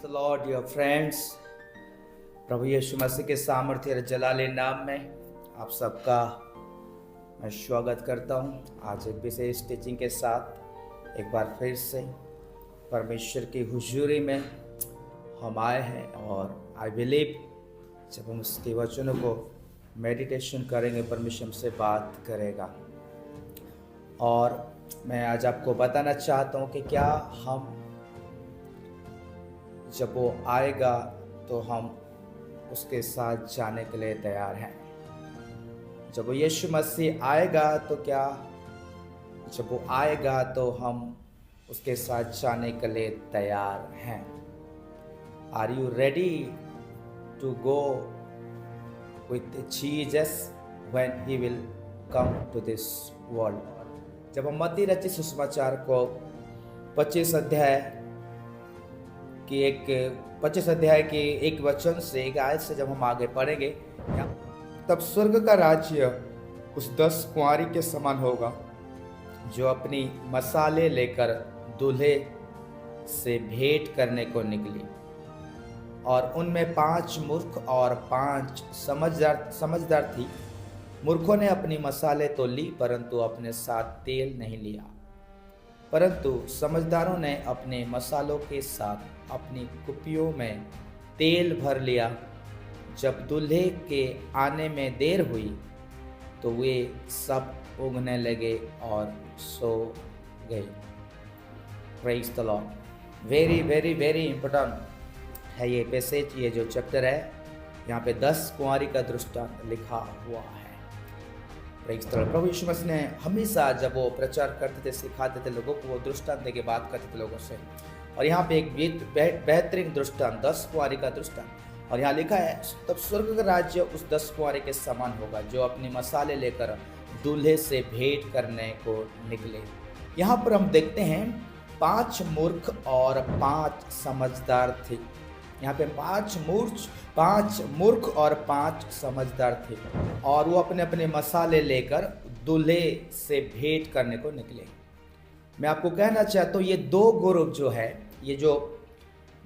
The lord dear friends. प्रभु यीशु मसीह के सामर्थ्य और जलाले नाम में आप सबका मैं स्वागत करता हूं। आज एक विशेष टीचिंग के साथ एक बार फिर से परमेश्वर की हुजूरी में हम आए हैं और आई बिलीव जब हम उसके वचनों को मेडिटेशन करेंगे परमेश्वर हमसे बात करेगा। और मैं आज आपको बताना चाहता हूं कि क्या हम जब वो आएगा तो हम उसके साथ जाने के लिए तैयार हैं। जब वो यीशु मसीह आएगा तो क्या जब वो आएगा तो हम उसके साथ जाने के लिए तैयार हैं। Are you ready to go with Jesus when he will come to this world. जब हम मत्ती रचित सुसमाचार को 25 अध्याय के एक वचन से एक आयत से जब हम आगे पढ़ेंगे, तब स्वर्ग का राज्य उस 10 कुंवारी के समान होगा जो अपनी मसाले लेकर दूल्हे से भेंट करने को निकली। और उनमें 5 मूर्ख और 5 समझदार थी। मूर्खों ने अपनी मसाले तो ली परंतु अपने साथ तेल नहीं लिया, परंतु समझदारों ने अपने मसालों के साथ अपनी कुपियों में तेल भर लिया। जब दूल्हे के आने में देर हुई तो वे सब उगने लगे और सो गए। Praise the Lord. Very very very important है ये पैसेज। ये जो चैप्टर है यहाँ पे 10 कुंवारी का दृष्टांत लिखा हुआ है। प्रभु यीशु मसीह ने हमेशा जब वो प्रचार करते थे, सिखाते थे लोगों को, वो दृष्टांत देके बात करते थे लोगों से। और यहाँ पे एक बेहतरीन दृष्टांत 10 कुंवारी का दृष्टांत। और यहाँ लिखा है तब स्वर्ग का राज्य उस 10 कुंवारी के समान होगा जो अपने मसाले लेकर दूल्हे से भेंट करने को निकले। यहाँ पर हम देखते हैं 5 मूर्ख और 5 समझदार थे। यहाँ पे 5 मूर्ख और 5 समझदार थे और वो अपने अपने मसाले लेकर दूल्हे से भेंट करने को निकले। मैं आपको कहना चाहता हूँ ये 2 ग्रुप जो है, ये जो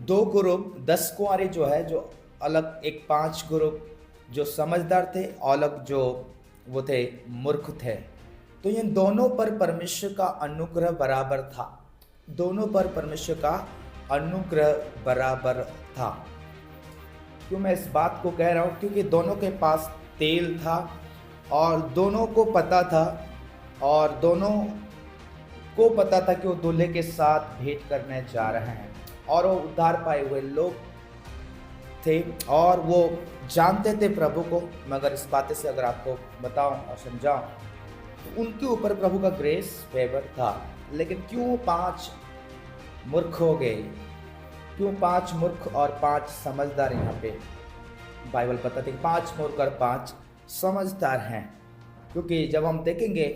2 ग्रुप 10 कुंवारे जो है, जो अलग एक 5 ग्रुप जो समझदार थे, अलग जो वो थे मूर्ख थे। तो इन दोनों पर परमेश्वर का अनुग्रह बराबर था। दोनों पर परमेश्वर का अनुग्रह बराबर था। क्यों मैं इस बात को कह रहा हूँ? क्योंकि दोनों के पास तेल था और दोनों को पता था कि वो दूल्हे के साथ भेंट करने जा रहे हैं और वो उद्धार पाए हुए लोग थे और वो जानते थे प्रभु को। मगर इस बातें से अगर आपको बताऊं और समझाऊं तो उनके ऊपर प्रभु का ग्रेस फेवर था। लेकिन क्यों 5 मूर्ख हो गए? क्यों 5 मूर्ख और 5 समझदार? यहाँ पे बाइबल बताते हैं 5 मूर्ख और 5 समझदार हैं। क्योंकि जब हम देखेंगे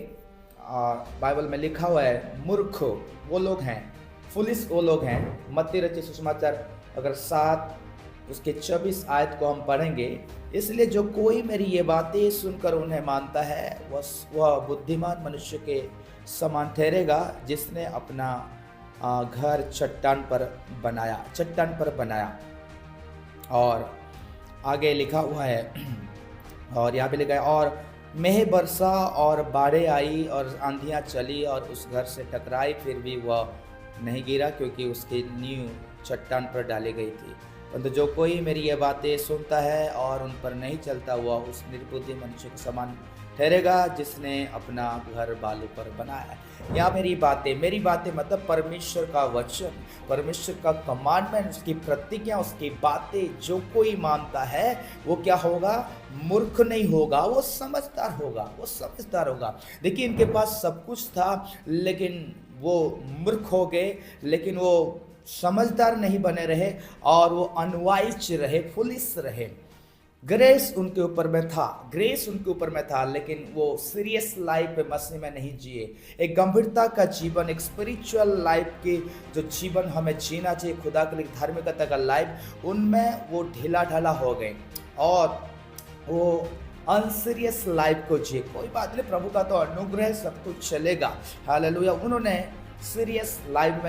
बाइबल में लिखा हुआ है मूर्ख वो लोग हैं, फुलिस वो लोग हैं। मत्ती रचित सुसमाचार अगर 7 उसके 24 आयत को हम पढ़ेंगे, इसलिए जो कोई मेरी ये बातें सुनकर उन्हें मानता है वह बुद्धिमान मनुष्य के समान ठहरेगा जिसने अपना घर चट्टान पर बनाया। और आगे लिखा हुआ है और यहाँ पे लिखा है और मेह बरसा और बाढ़ें आई और आंधियाँ चली और उस घर से टकराई, फिर भी वह नहीं गिरा क्योंकि उसकी नींव चट्टान पर डाली गई थी। परंतु जो कोई मेरी ये बातें सुनता है और उन पर नहीं चलता वह उस निर्बुद्धि मनुष्य के समान ठहरेगा जिसने अपना घर बालू पर बनाया है। या मेरी बातें मतलब परमेश्वर का वचन, परमेश्वर का कमांडमेंट, उसकी प्रतिज्ञा, उसकी बातें जो कोई मानता है वो क्या होगा? मूर्ख नहीं होगा, वो समझदार होगा। देखिए इनके पास सब कुछ था लेकिन वो मूर्ख हो गए, लेकिन वो समझदार नहीं बने रहे और वो अनवाइज रहे, फुलिस रहे। ग्रेस उनके ऊपर में था लेकिन वो सीरियस लाइफ मसीह में नहीं जिए। एक गंभीरता का जीवन, एक स्पिरिचुअल लाइफ की जो जीवन हमें जीना चाहिए, खुदा के लिए धार्मिकता का लाइफ, उनमें वो ढीला ढाला हो गए और वो अनसीरियस लाइफ को जिए। कोई बात नहीं, प्रभु का तो अनुग्रह, सब कुछ चलेगा। हालेलुया। उन्होंने सीरियस लाइफ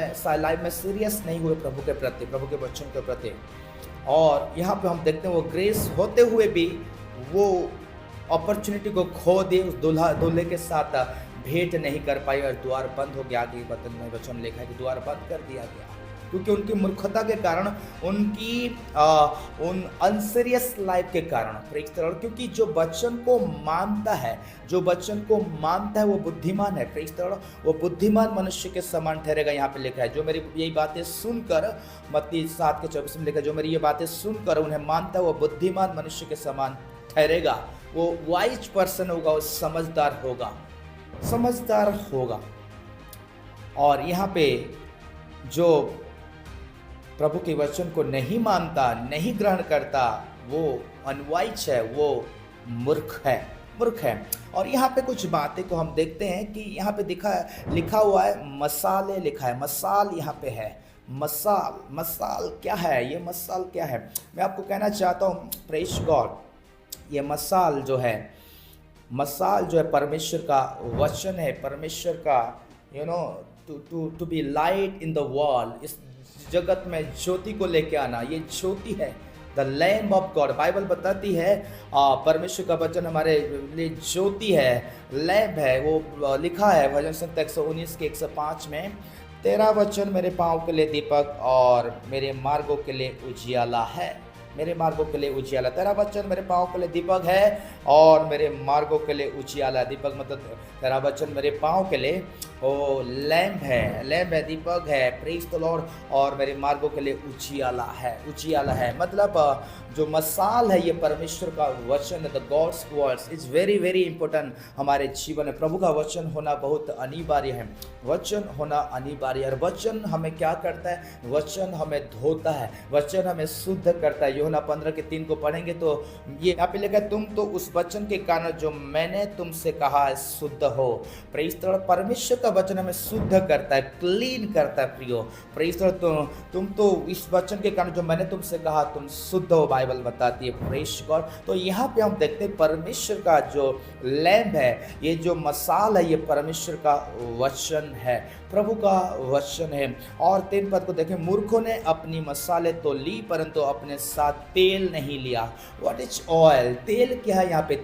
में सीरियस नहीं हुए प्रभु के प्रति, प्रभु के वचन के प्रति। और यहाँ पे हम देखते हैं वो ग्रेस होते हुए भी वो अपॉर्चुनिटी को खो दिए, उस दूल्हे के साथ भेंट नहीं कर पाई और द्वार बंद हो गया। आगे वचन लिखा है कि द्वार बंद कर दिया गया, क्योंकि उनकी मूर्खता के कारण, उनकी उन अनसीरियस लाइफ के कारण। क्योंकि जो वचन को मानता है, जो वचन को मानता है वो बुद्धिमान है। वो बुद्धिमान मनुष्य के समान ठहरेगा। यहाँ पे लिखा है जो मेरी यही बातें सुनकर, मत्ती 7:24 में लिखा है, जो मेरी ये बातें सुनकर उन्हें मानता है वो बुद्धिमान मनुष्य के समान ठहरेगा। वो वाइज पर्सन होगा, वो समझदार होगा। और यहाँ पे जो प्रभु के वचन को नहीं मानता, नहीं ग्रहण करता, वो अनवाइज है, वो मूर्ख है। और यहाँ पे कुछ बातें को हम देखते हैं कि यहाँ पे लिखा हुआ है मसाले, लिखा है मसाल। यहाँ पे है मसाल क्या है? ये मसाल क्या है? मैं आपको कहना चाहता हूँ, प्रेज गॉड, ये मसाल जो है परमेश्वर का वचन है, परमेश्वर का to be light in the world, इस जगत में ज्योति को लेके आना, ये ज्योति है। The lamp of God, Bible बताती है परमेश्वर का वचन हमारे लिए ज्योति है, लैम्प है। वो लिखा है भजन संहिता 119 के 105 में, तेरा वचन मेरे पाँव के लिए दीपक और मेरे मार्गों के लिए उजियाला है। मेरे मार्गों के लिए उजियाला, तेरा वचन मेरे पाँव के लिए दीपक है और मेरे मार्गों के लिए उजियाला। दीपक मतलब तेरा वचन मेरे पाँव के लिए ओ लैम्प है, दीपक है, प्रेज द लॉर्ड, और मेरे मार्गों के लिए उजियाला है। मतलब जो मसाल है ये परमेश्वर का वचन, the gods words is very very important हमारे जीवन में। प्रभु का वचन होना बहुत अनिवार्य है, वचन होना अनिवार्य है। और वचन हमें क्या करता है? वचन हमें धोता है, वचन हमें शुद्ध करता है। यूहन्ना 15:3 को पढ़ेंगे तो ये यहाँ पे लिखा है, तुम तो उस वचन के कारण जो मैंने तुमसे कहा है शुद्ध हो। प्रेज द लॉर्ड, परमेश्वर का वचन हमें शुद्ध करता है, क्लीन करता है। प्रियो प्रेज द लॉर्ड, तुम तो इस वचन के कारण जो मैंने तुमसे कहा तुम शुद्ध हो, बाइबल बताती है। Praise God. तो यहाँ पे हम देखते हैं परमेश्वर का जो लैम्प है, ये जो मसाल है, ये परमेश्वर का वचन है, प्रभु का वचन है। और 3 पद को देखें, मूर्खों ने अपनी मसाले तो ली परंतु अपने साथ तेल नहीं लिया। What is oil? तेल क्या है? यहाँ पे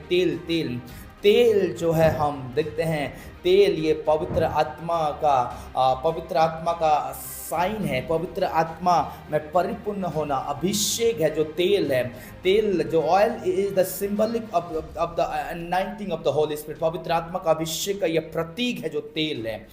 तेल जो है हम देखते हैं, तेल ये पवित्र आत्मा का साइन है, पवित्र आत्मा में परिपूर्ण होना, अभिषेक है। जो तेल है, तेल जो oil is the symbolic of the anointing of the Holi spirit, पवित्र आत्मा का अभिषेक का ये प्रतीक है जो तेल है।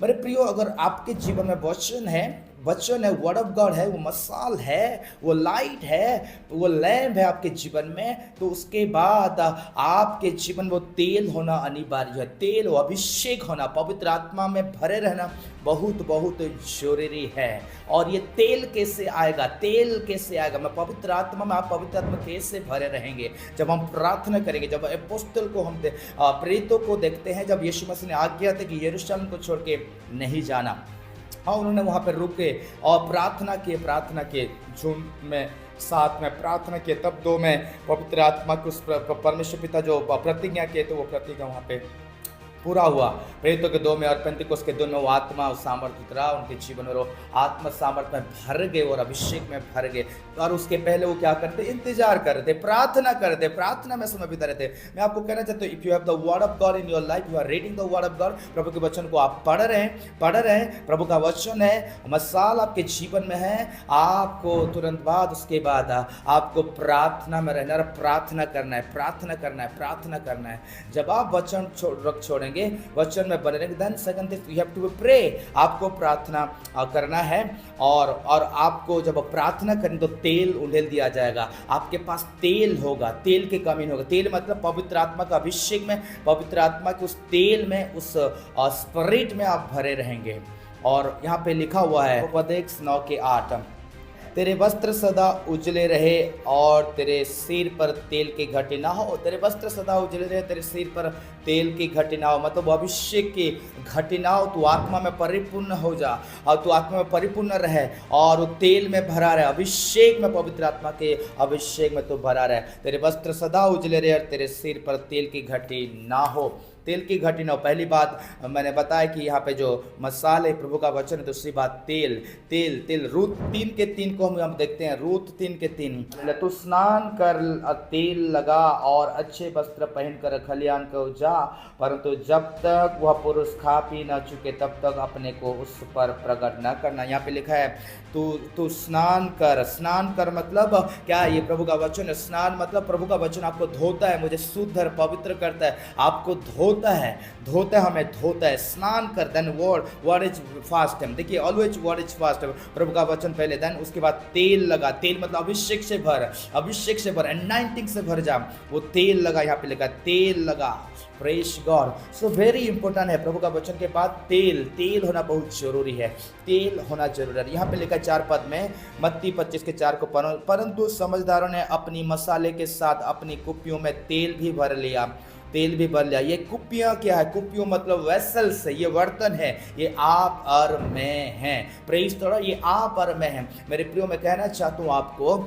मेरे प्रियो, अगर आपके जीवन में वचन है, वर्ड ऑफ गॉड है, वो मसाल है, वो लाइट है, वो लैम्प है आपके जीवन में, तो उसके बाद आपके जीवन वो तेल होना अनिवार्य है। तेल, वो अभिषेक होना, पवित्र आत्मा में भरे रहना बहुत बहुत जरूरी है। और ये तेल कैसे आएगा? मैं पवित्र आत्मा में, आप पवित्र आत्मा कैसे भरे रहेंगे? जब हम प्रार्थना करेंगे, जब अपोस्तल को हम प्रेरितों को देखते हैं, जब यीशु मसीह ने आज्ञा दी कि यरूशलेम को छोड़ के नहीं जाना, हाँ, उन्होंने वहाँ पर रुके और प्रार्थना किए झुंड में, साथ में प्रार्थना किए। तब 2 में पवित्र आत्मा को परमेश्वर पिता जो प्रतिज्ञा किए, तो वो प्रतिज्ञा वहाँ पे पूरा हुआ। प्रेरितों के 2 में और पेंतिकोस्त के 2 में वो आत्मा और सामर्थ्य उतरा उनके जीवन में, वो आत्मा सामर्थ्य में भर गए और अभिषेक में भर गए। और उसके पहले वो क्या करते? इंतजार करते, प्रार्थना में समय बिता रहते। मैं आपको कहना चाहता हूँ, if you have the word of God in your life, you are reading the word of God, प्रभु के वचन को आप पढ़ रहे हैं, प्रभु का वचन है, मसाल आपके जीवन में है, आपको तुरंत बाद उसके बाद आपको प्रार्थना में रहना, प्रार्थना करना है। जब आप वचन छोड़ेंगे, वचन में बने रहेंगे, then second thing you have to pray, आपको प्रार्थना करना है। और आपको जब प्रार्थना करें तो तेल उंडेल दिया जाएगा, आपके पास तेल होगा, तेल की कमी होगा। तेल मतलब पवित्र आत्मा का अभिषेक में, पवित्र आत्मा के उस तेल में, उस स्पिरिट में आप भरे रहेंगे। और यहाँ पे लिखा हुआ है उपदेश 9:8, तेरे वस्त्र सदा उजले रहे और तेरे सिर पर तेल की घटी ना हो। तेरे वस्त्र सदा उजले रहे, तेरे सिर पर तेल की घटी ना हो, मतलब अभिषेक की घटी ना हो। तू आत्मा में परिपूर्ण हो जा और तू आत्मा में परिपूर्ण रहे और वो तेल में भरा रहे, अभिषेक में, पवित्र आत्मा के अभिषेक में तू भरा रहे। तेरे वस्त्र सदा उजले रहे और तेरे सिर पर तेल की घटी ना हो। तेल की घटी ना हो। पहली बात मैंने बताया कि यहाँ पे जो मसाल है प्रभु का वचन है। दूसरी बात तेल तेल तेल। रूत 3:3 को हम देखते हैं, रूत 3:3। तू स्नान कर, तेल लगा और अच्छे वस्त्र पहन कर खलिहान को जा, परंतु जब तक वह पुरुष खा पी न चुके तब तक अपने को उस पर प्रकट न करना। यहाँ पे लिखा है तू स्नान कर। स्नान कर मतलब क्या है? ये प्रभु का वचन है। स्नान मतलब प्रभु का वचन आपको धोता है, मुझे शुद्ध और पवित्र करता है, आपको धोता है, हमें धोता है। स्नान कर। Then word is first. देखिए ऑलवेज वर्ड इज फास्ट, प्रभु का वचन पहले, देन उसके बाद तेल लगा। तेल मतलब अभिषेक से भर, एनाइंटिंग से भर जा। वो तेल लगा, यहाँ पे लिखा तेल लगा। Praise God. So very important है, प्रभु का वचन के बाद तेल होना बहुत जरूरी है। तेल होना जरूरी है। यहाँ पे लिखा 4 पद में, मत्ती 25:4 को, परंतु समझदारों ने अपनी मसाले के साथ अपनी कुप्पियों में तेल भी भर लिया। ये कुप्पियाँ क्या है? कुप्पियों मतलब वेसल्स है, ये बर्तन है, ये आप और मैं हैं। प्रेज थोड़ा, ये आप और मैं हैं। मेरे प्रियो, मैं कहना चाहता हूँ आपको,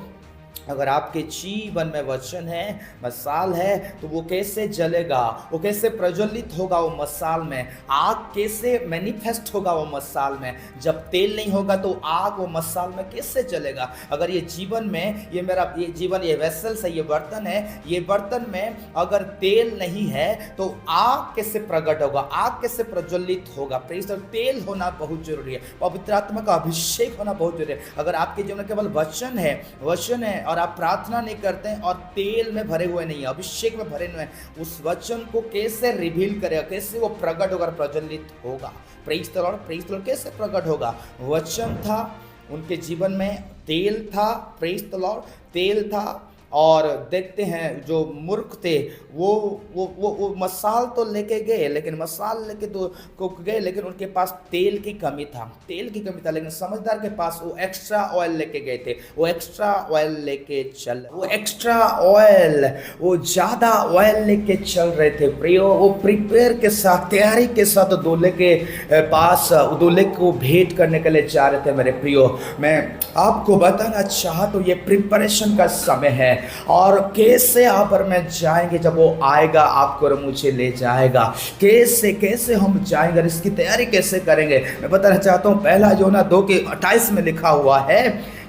अगर आपके जीवन में वचन है, मसाल है, तो वो कैसे जलेगा, वो कैसे प्रज्वलित होगा वो मसाल में, आग कैसे मैनिफेस्ट होगा वो मसाल में। जब तेल नहीं होगा तो आग वो मसाल में कैसे जलेगा? अगर ये जीवन में, ये वेसल्स है, ये बर्तन है, ये बर्तन में अगर तेल नहीं है तो आग कैसे प्रकट होगा, आग कैसे प्रज्वलित होगा? प्रेज। तेल होना बहुत जरूरी है, पवित्र आत्मा का अभिषेक होना बहुत जरूरी है। अगर आपके जीवन में केवल वचन है और आप प्रार्थना नहीं करते हैं और तेल में भरे हुए नहीं है, अभिषेक में भरे हुए हैं, उस वचन को कैसे रिवील करेगा, कैसे वो प्रकट होगा, प्रज्वलित होगा? Praise the Lord. कैसे प्रकट होगा? वचन था उनके जीवन में, तेल था, प्रेज द लॉर्ड, तेल था। और देखते हैं जो मूर्ख थे वो मसाल तो लेके गए, लेकिन मसाल लेके तो गए, लेकिन उनके पास तेल की कमी था। लेकिन समझदार के पास वो एक्स्ट्रा ऑयल लेके गए थे, वो एक्स्ट्रा ऑयल लेके वो ज़्यादा ऑयल लेके चल रहे थे। प्रियो, वो प्रिपेयर के साथ, तैयारी के साथ दूल्हे के पास, दूल्हे को भेंट करने के लिए जा रहे थे। मेरे प्रियो, मैं आपको बताना चाहता हूँ, ये प्रिपरेशन का समय है। और कैसे आप और मैं जाएंगे, जब वो आएगा आपको और मुझे ले जाएगा, कैसे हम जाएंगे, इसकी तैयारी कैसे करेंगे? मैं बताना चाहता हूँ, पहला योना 2:28 में लिखा हुआ है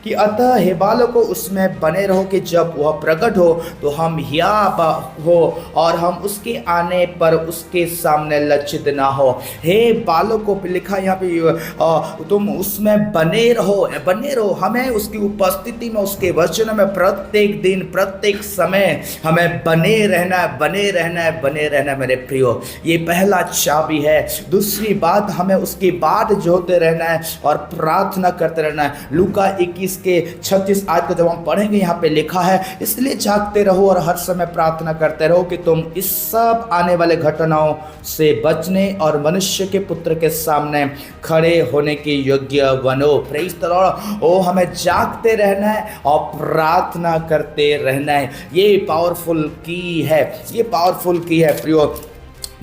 कि अतः हे बालकों उसमें बने रहो कि जब वह प्रकट हो तो हम हियाब हो और हम उसके आने पर उसके सामने लज्जित ना हो। हे बालकों पे लिखा यहाँ पे, तुम उसमें बने रहो। हमें उसकी उपस्थिति में, उसके वचन में प्रत्येक दिन, प्रत्येक समय हमें बने रहना है मेरे प्रियो। ये पहला चाबी है। दूसरी बात, हमें उसकी बाट जोते रहना है और प्रार्थना करते रहना है। लूका 21:36 आज को जब हम पढ़ेंगे, यहाँ पे लिखा है, इसलिए जागते रहो और हर समय प्रार्थना करते रहो कि तुम इस सब आने वाले घटनाओं से बचने और मनुष्य के पुत्र के सामने खड़े होने के योग्य बनो। Praise the Lord. ओ, हमें जागते रहना है और प्रार्थना करते रहना है। ये पावरफुल की है प्रियो,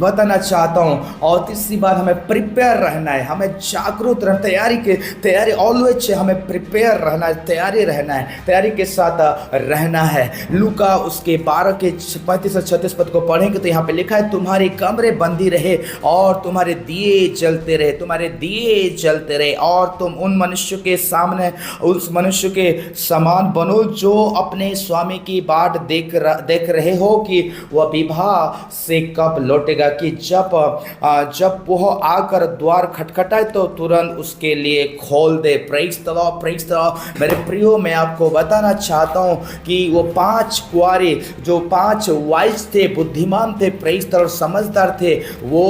बताना चाहता हूँ। और तीसरी बात, हमें प्रिपेयर रहना है, हमें जागरूक रहना, तैयारी ऑलवेज हमें प्रिपेयर रहना है, तैयारी के साथ रहना है। लूका उसके 12:35-36 पद को पढ़ेंगे तो यहाँ पे लिखा है, तुम्हारी कमरे बंदी रहे और तुम्हारे दिए जलते रहे और तुम उन मनुष्य के सामने उस मनुष्य के समान बनो जो अपने स्वामी की बाट देख रहे हो कि वह विवाह से कब लौटेगा, कि जब वह आकर द्वार खटखटाए तो तुरंत उसके लिए खोल दे। Praise the Lord. मेरे प्रियो, मैं आपको बताना चाहता हूँ कि वो 5 कुंवारे, जो 5 वाइज थे, बुद्धिमान थे, प्रेज द लॉर्ड, समझदार थे, वो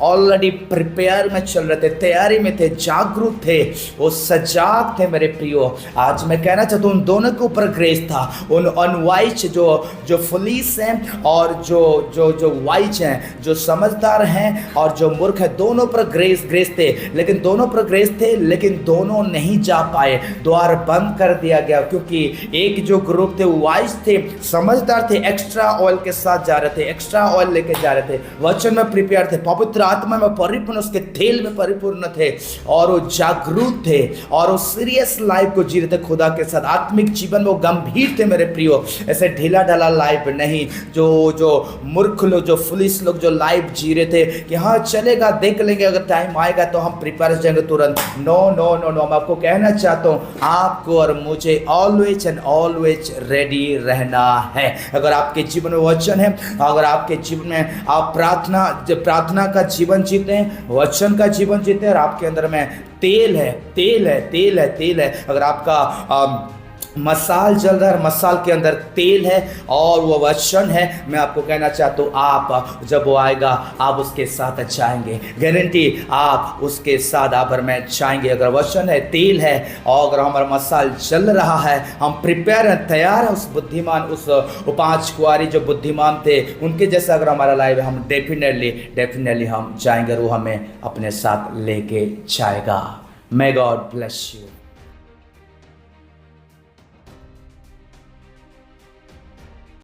ऑलरेडी प्रिपेयर में चल रहे थे, तैयारी में थे, जागरूक थे, वो सजाग थे। मेरे प्रियो, आज मैं कहना चाहता हूँ, उन दोनों के ऊपर ग्रेस था। उन अनवाइज जो फुलिस हैं और जो वाइज हैं, जो समझदार हैं और जो मूर्ख हैं, दोनों पर ग्रेस थे, लेकिन दोनों नहीं जा पाए, द्वार बंद कर दिया गया। क्योंकि एक जो ग्रुप थे, वाइज थे, समझदार थे, एक्स्ट्रा ऑयल के साथ जा रहे थे, एक्स्ट्रा ऑयल लेके जा रहे थे, वचन में प्रिपेयर थे, पवित्र आत्मा में परिपूर्ण, उसके तेल में परिपूर्ण थे और वो जागरूक थे और वो सीरियस लाइफ को जी रहे थे खुदा के साथ। आत्मिक जीवन में वो गंभीर थे मेरे प्रियो, ऐसे ढीला ढाला लाइफ नहीं, जो मूर्ख लोग, जो फुलिस लोग जो लाइफ जी रहे थे कि हाँ चलेगा, देख लेंगे, अगर टाइम आएगा तो हम प्रिपेयर हो जाएंगे तुरंत। नो नो नो नो, मैं आपको कहना चाहता हूँ आपको और मुझे ऑलवेज एंड ऑलवेज रेडी रहना है। अगर आपके जीवन में वचन है, अगर आपके जीवन में आप प्रार्थना का जीवन जीते हैं, वचन का जीवन जीते हैं और आपके अंदर में तेल है, तेल है, तेल है, तेल है, अगर आपका मसाल जल रहा है, मसाल के अंदर तेल है और वो वचन है, मैं आपको कहना चाहता हूँ आप जब वो आएगा आप उसके साथ जाएंगे, गारंटी आप उसके साथ आप और मैं जाएंगे। अगर वचन है, तेल है और अगर हमारा मसाल जल रहा है, हम प्रिपेयर हैं, तैयार हैं, उस बुद्धिमान, उस 5 कुंवारी जो बुद्धिमान थे उनके जैसा अगर हमारा लाइफ है, हम डेफिनेटली हम जाएंगे, वो हमें अपने साथ लेके जाएगा। May God bless you.